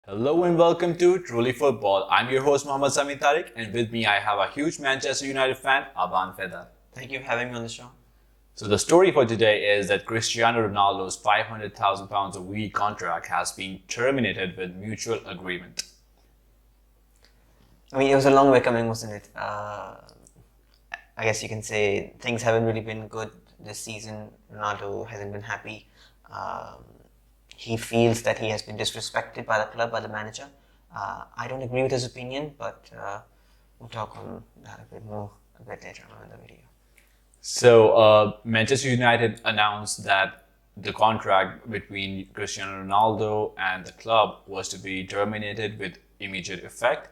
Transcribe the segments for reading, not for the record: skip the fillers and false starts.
Hello and welcome to Truly Football. I'm your host Sami Tariq, and with me I have a huge Manchester United fan, Aban Feda. Thank you for having me on the show. So the story for today is that Cristiano Ronaldo's £500,000 a week contract has been terminated with mutual agreement. I mean, it was a long way coming, wasn't it? I guess you can say things haven't really been good this season. Ronaldo hasn't been happy. He feels that he has been disrespected by the club, by the manager. I don't agree with his opinion, but we'll talk on that a bit later on in the video. So Manchester United announced that the contract between Cristiano Ronaldo and the club was to be terminated with immediate effect.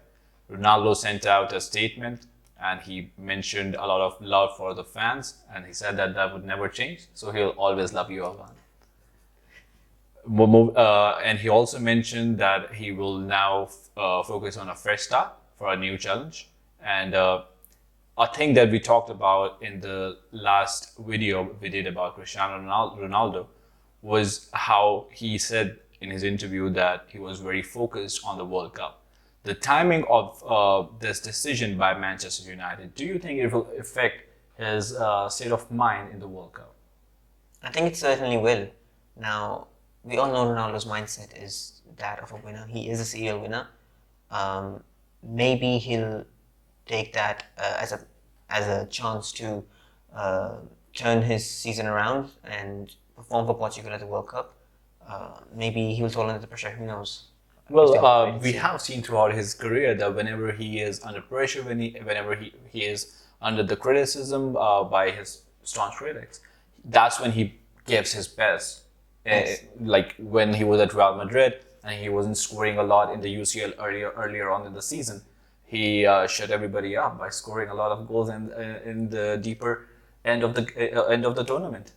Ronaldo sent out a statement and he mentioned a lot of love for the fans, and he said that that would never change, so he'll always love you, Avan. And he also mentioned that he will now focus on a fresh start for a new challenge. And a thing that we talked about in the last video we did about Cristiano Ronaldo was how he said in his interview that he was very focused on the World Cup. The timing of this decision by Manchester United, do you think it will affect his state of mind in the World Cup? I think it certainly will. Now, we all know Ronaldo's mindset is that of a winner. He is a serial winner. Maybe he'll take that as a chance to turn his season around and perform for Portugal at the World Cup. Maybe he'll fall under the pressure. Who knows? Well, we have seen throughout his career that whenever he is under pressure, whenever he is under the criticism by his staunch critics, that's when he gives his best. Yes. Like when he was at Real Madrid and he wasn't scoring a lot in the UCL earlier on in the season, he shut everybody up by scoring a lot of goals in the deeper end of the tournament.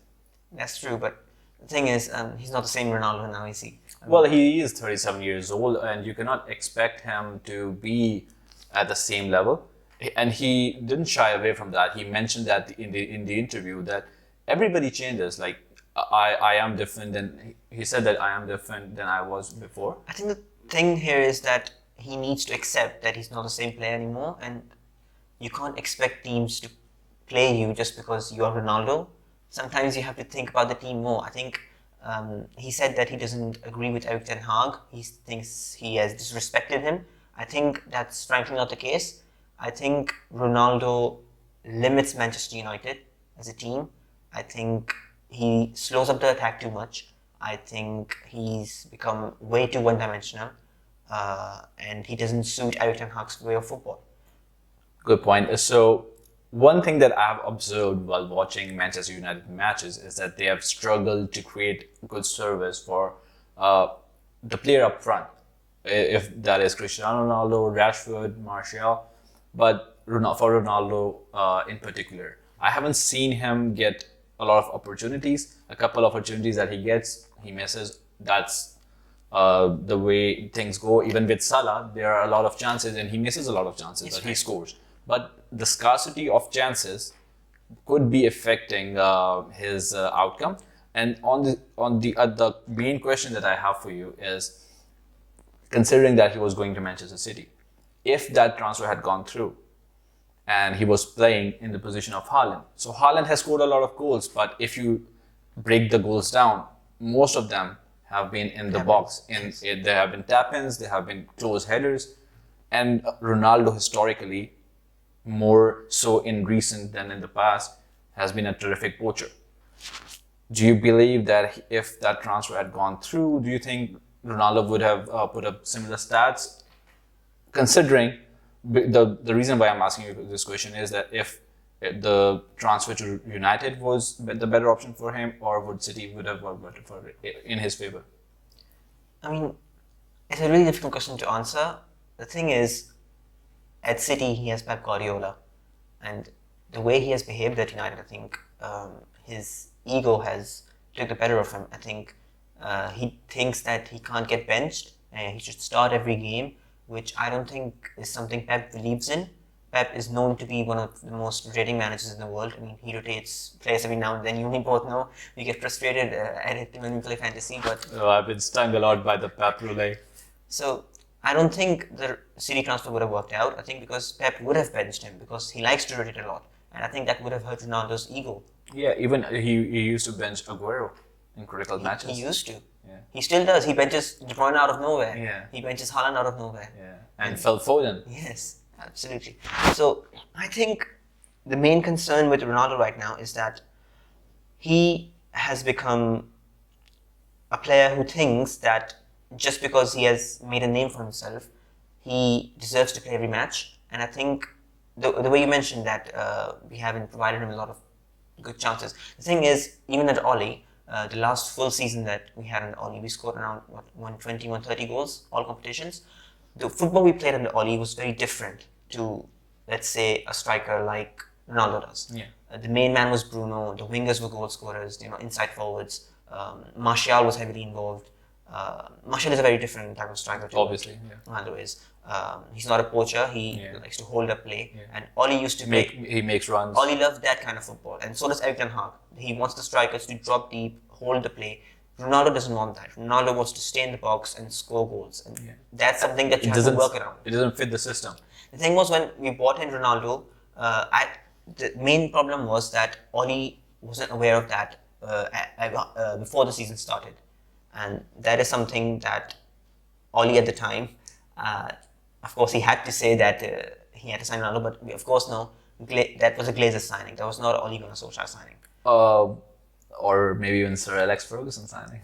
That's true, but the thing is, he's not the same Ronaldo now, is he? Well, he is 37 years old, and you cannot expect him to be at the same level. And he didn't shy away from that. He mentioned that in the interview that everybody changes. Like I am different than he said that I am different than I was before. I think the thing here is that he needs to accept that he's not the same player anymore, and you can't expect teams to play you just because you are Ronaldo. Sometimes you have to think about the team more. I think he said that he doesn't agree with Tariq Ten Hag. He thinks he has disrespected him. I think that's frankly not the case. I think Ronaldo limits Manchester United as a team. I think he slows up the attack too much. I think he's become way too one-dimensional, and he doesn't suit Tariq Ten Hag's way of football. Good point. So one thing that I've observed while watching Manchester United matches is that they have struggled to create good service for the player up front, if that is Cristiano Ronaldo, Rashford, Martial, but for Ronaldo in particular, I haven't seen him get a lot of opportunities. A couple of opportunities that he gets, he misses. That's the way things go. Even with Salah, there are a lot of chances and he misses a lot of chances that he scores. But the scarcity of chances could be affecting his outcome. And the main question that I have for you is, considering that he was going to Manchester City, if that transfer had gone through and he was playing in the position of Haaland. So Haaland has scored a lot of goals, but if you break the goals down, most of them have been in the box. There have been tap-ins, there have been close headers, and Ronaldo historically, more so in recent than in the past, has been a terrific poacher. Do you believe that if that transfer had gone through, do you think Ronaldo would have put up similar stats? Considering the reason why I'm asking you this question is that if the transfer to United was the better option for him, or would City would have worked better for it in his favor? I mean, it's a really difficult question to answer. The thing is, at City he has Pep Guardiola, and the way he has behaved at United, I think his ego has took the better of him. I think he thinks that he can't get benched and he should start every game, which I don't think is something Pep believes in. Pep is known to be one of the most rotating managers in the world. I mean, he rotates players every now and then. You both know we get frustrated at it when we play fantasy, but I've been stung a lot by the Pep roulette. So I don't think the City transfer would have worked out. I think because Pep would have benched him because he likes to rotate a lot, and I think that would have hurt Ronaldo's ego. Yeah, even he used to bench Aguero in critical matches. He used to. Yeah. He still does. He benches De Bruyne out of nowhere. Yeah. He benches Haaland out of nowhere. Yeah. And Phil Foden. Yes, absolutely. So I think the main concern with Ronaldo right now is that he has become a player who thinks that just because he has made a name for himself, he deserves to play every match. And I think the way you mentioned that we haven't provided him a lot of good chances. The thing is, even at Oli, the last full season that we had in the Oli, we scored around 120, 130 goals, all competitions. The football we played in the Oli was very different to, let's say, a striker like Ronaldo does. Yeah. The main man was Bruno, the wingers were goal scorers, inside forwards. Martial was heavily involved. Martial is a very different type of striker to Obviously, what Ronaldo is. He's not a poacher, he likes to hold up play. And Oli used to he makes runs. Oli loves that kind of football, and so does Erik ten Hag. He wants the strikers to drop deep, hold the play. Ronaldo doesn't want that. Ronaldo wants to stay in the box and score goals, and that's something that you have to work around. It doesn't fit the system. The thing was, when we bought in Ronaldo, the main problem was that Oli wasn't aware of that before the season started, and that is something that Oli at the time, of course, he had to say that he had to sign Ronaldo, but we of course know that was a Glazers signing. That was not an Ole Gunnar Solskjaer signing. Or maybe even Sir Alex Ferguson signing.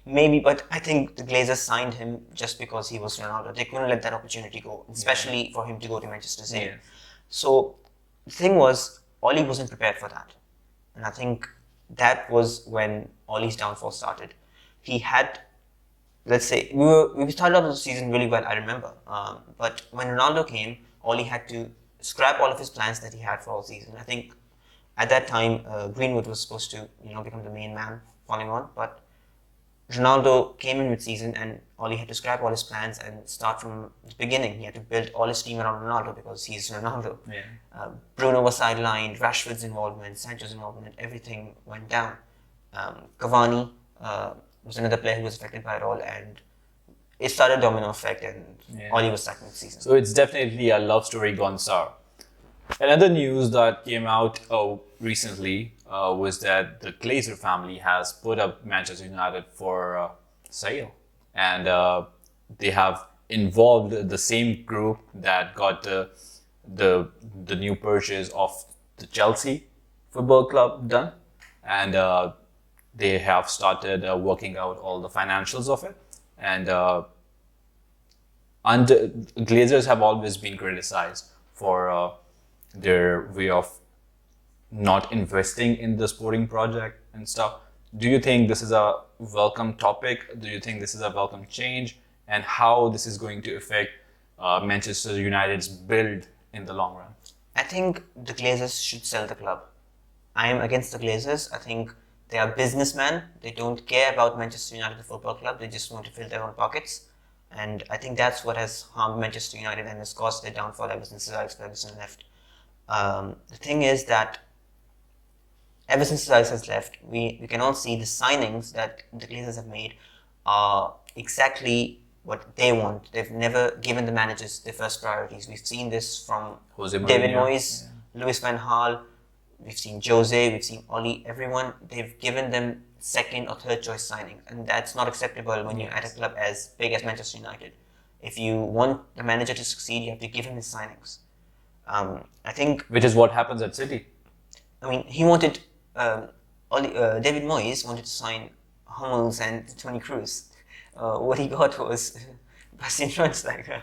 Maybe, but I think the Glazers signed him just because he was Ronaldo. They couldn't let that opportunity go, especially for him to go to Manchester City. Yes. So the thing was, Oli wasn't prepared for that. And I think that was when Oli's downfall started. He had, let's say, we started off the season really well, I remember. But when Ronaldo came, Oli had to scrap all of his plans that he had for all season. I think at that time, Greenwood was supposed to, become the main man falling on, but Ronaldo came in mid-season and Oli had to scrap all his plans and start from the beginning. He had to build all his team around Ronaldo because he's Ronaldo. Yeah. Bruno was sidelined, Rashford's involvement, Sancho's involvement, everything went down. Cavani was another player who was affected by it all, and it started a domino effect, and Oli was sacked mid-season. So it's definitely a love story gone sour. Another news that came out recently was that the Glazer family has put up Manchester United for sale, and they have involved the same group that got the new purchase of the Chelsea Football Club done, and they have started working out all the financials of it, and Glazers have always been criticized for their way of not investing in the sporting project and stuff. Do you think this is a welcome topic? Do you think this is a welcome change? And how this is going to affect Manchester United's build in the long run? I think the Glazers should sell the club. I am against the Glazers. I think they are businessmen. They don't care about Manchester United, the football club. They just want to fill their own pockets. And I think that's what has harmed Manchester United and has caused their downfall ever since Sir Alex Ferguson left. The thing is that ever since Sir Alex has left, we can all see the signings that the Glazers have made are exactly what they want. They've never given the managers their first priorities. We've seen this from David Moyes, Louis van Gaal, we've seen Jose, we've seen Oli, everyone. They've given them second or third choice signings, and that's not acceptable when you're at a club as big as Manchester United. If you want the manager to succeed, you have to give him his signings. I think, which is what happens at City. I mean, he wanted David Moyes wanted to sign Hummels and Toni Kroos. What he got was Bastian Schweinsteiger.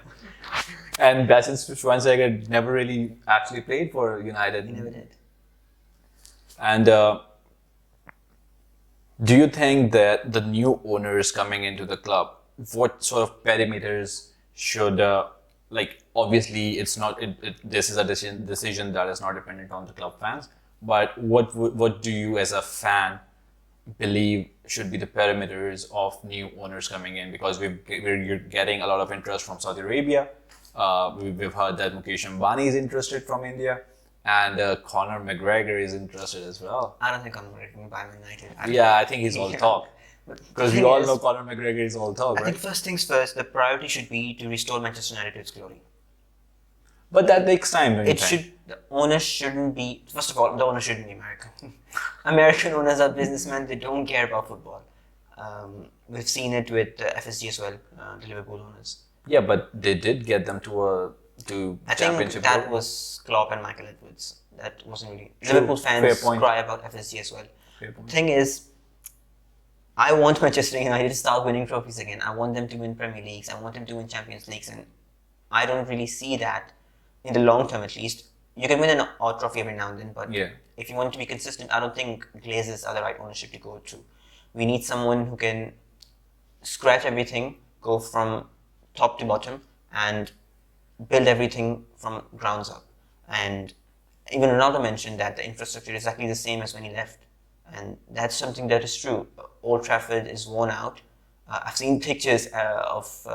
And Bastian Schweinsteiger never really actually played for United. He never did. And do you think that the new owners coming into the club, what sort of perimeters should obviously it's not this is a decision that is not dependent on the club fans, but what do you as a fan believe should be the perimeters of new owners coming in? Because we're getting a lot of interest from Saudi Arabia. We've heard that Mukesh Ambani is interested from India, and Conor McGregor is interested as well. I don't think Conor McGregor will buy Man United. I think he's all talk. Because we all know Conor McGregor is all talk, I think right? first things first, the priority should be to restore Manchester United to its glory. But that takes time, don't you It think? should. The owner shouldn't be. First of all, the owner shouldn't be American. American owners are businessmen. They don't care about football. We've seen it with FSG as well, the Liverpool owners. Yeah, but they did get them to I think championship. that was Klopp and Michael Edwards. That wasn't really. True. Liverpool Fair fans point. cry about FSG as well. Fair point. Thing is, I want Manchester United to start winning trophies again. I want them to win Premier Leagues. I want them to win Champions Leagues, and I don't really see that in the long term, at least. You can win an odd trophy every now and then, but Yeah. if you want to be consistent, I don't think Glazers are the right ownership to go to. We need someone who can scratch everything, go from top to bottom, and build everything from grounds up. And even Ronaldo mentioned that the infrastructure is exactly the same as when he left, and that's something that is true. Old Trafford is worn out. I've seen pictures of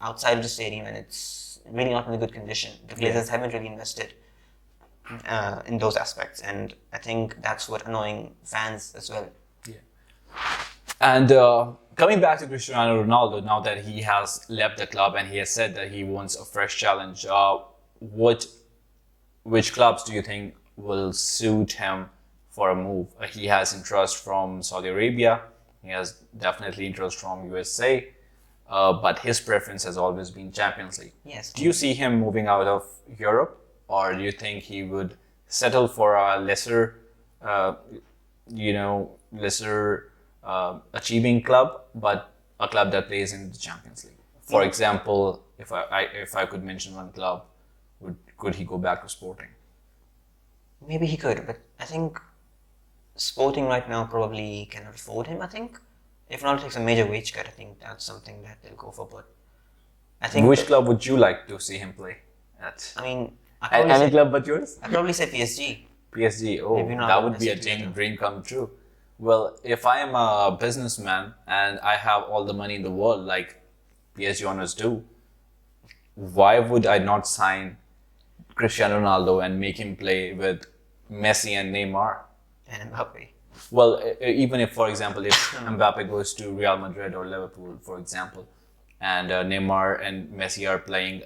outside of the stadium, and it's really not in a good condition. The Glazers haven't really invested in those aspects, and I think that's what annoying fans as well. And coming back to Cristiano Ronaldo, now that he has left the club and he has said that he wants a fresh challenge, which clubs do you think will suit him for a move? He has interest from Saudi Arabia. He has definitely interest from USA. But his preference has always been Champions League. Yes. Do you see him moving out of Europe, or do you think he would settle for a lesser achieving club, but a club that plays in the Champions League? For example, if I could mention one club, could he go back to Sporting? Maybe he could, but I think Sporting right now probably cannot afford him. I think if Ronaldo takes a major wage cut, I think that's something that they'll go for. But I think Which club would you like to see him play at? I mean, Any club but yours? I'd probably say PSG. PSG. Oh, Maybe not that would be a necessarily. dream come true. Well, if I am a businessman and I have all the money in the world, like PSG owners do, why would I not sign Cristiano Ronaldo and make him play with Messi and Neymar? And Mbappe. Well, even if, for example, if Mbappe goes to Real Madrid or Liverpool, for example, and Neymar and Messi are playing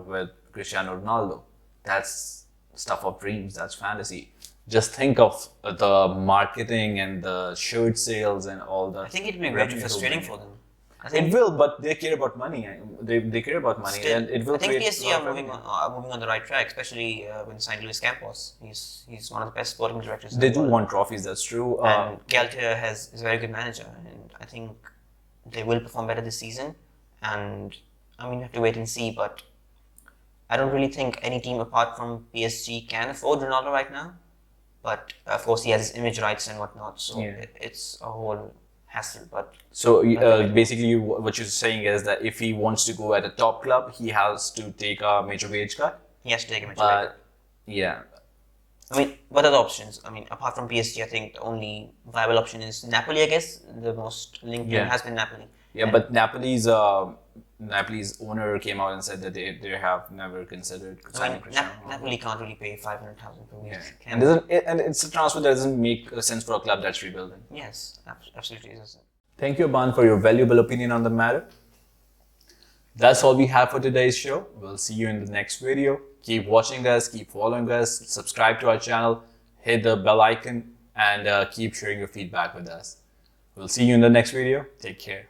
with Cristiano Ronaldo, that's stuff of dreams, that's fantasy. Just think of the marketing and the shirt sales and all the. I think it'd be very revenue frustrating it'll for them. I bring. think It will, but they care about money. They care about money, still, and it will I think create PSG a lot are of moving revenue. on, moving on the right track, especially when they signed Luis Campos. He's one of the best sporting directors. in They the do world. want trophies, that's true. And Galtier is a very good manager, and I think they will perform better this season. And I mean, we have to wait and see. But I don't really think any team apart from PSG can afford Ronaldo right now. But of course, he has his image rights and whatnot, so Yeah. it's a whole hassle. But So basically, what you're saying is that if he wants to go at a top club, he has to take a major wage cut. he has to take a major But yeah, I mean, what are the options? I mean, apart from PSG, I think the only viable option is Napoli, I guess. The most linked Yeah. team has been Napoli. yeah. And But Napoli's owner came out and said that they have never considered I signing mean, Cristiano Ronaldo. Napoli can't really pay 500,000 per week. Yeah. Can And it's a transfer that doesn't make sense for a club that's rebuilding. Yes, absolutely. It doesn't. Thank you, Aban, for your valuable opinion on the matter. That's all we have for today's show. We'll see you in the next video. Keep watching us, keep following us, subscribe to our channel, hit the bell icon, and keep sharing your feedback with us. We'll see you in the next video. Take care.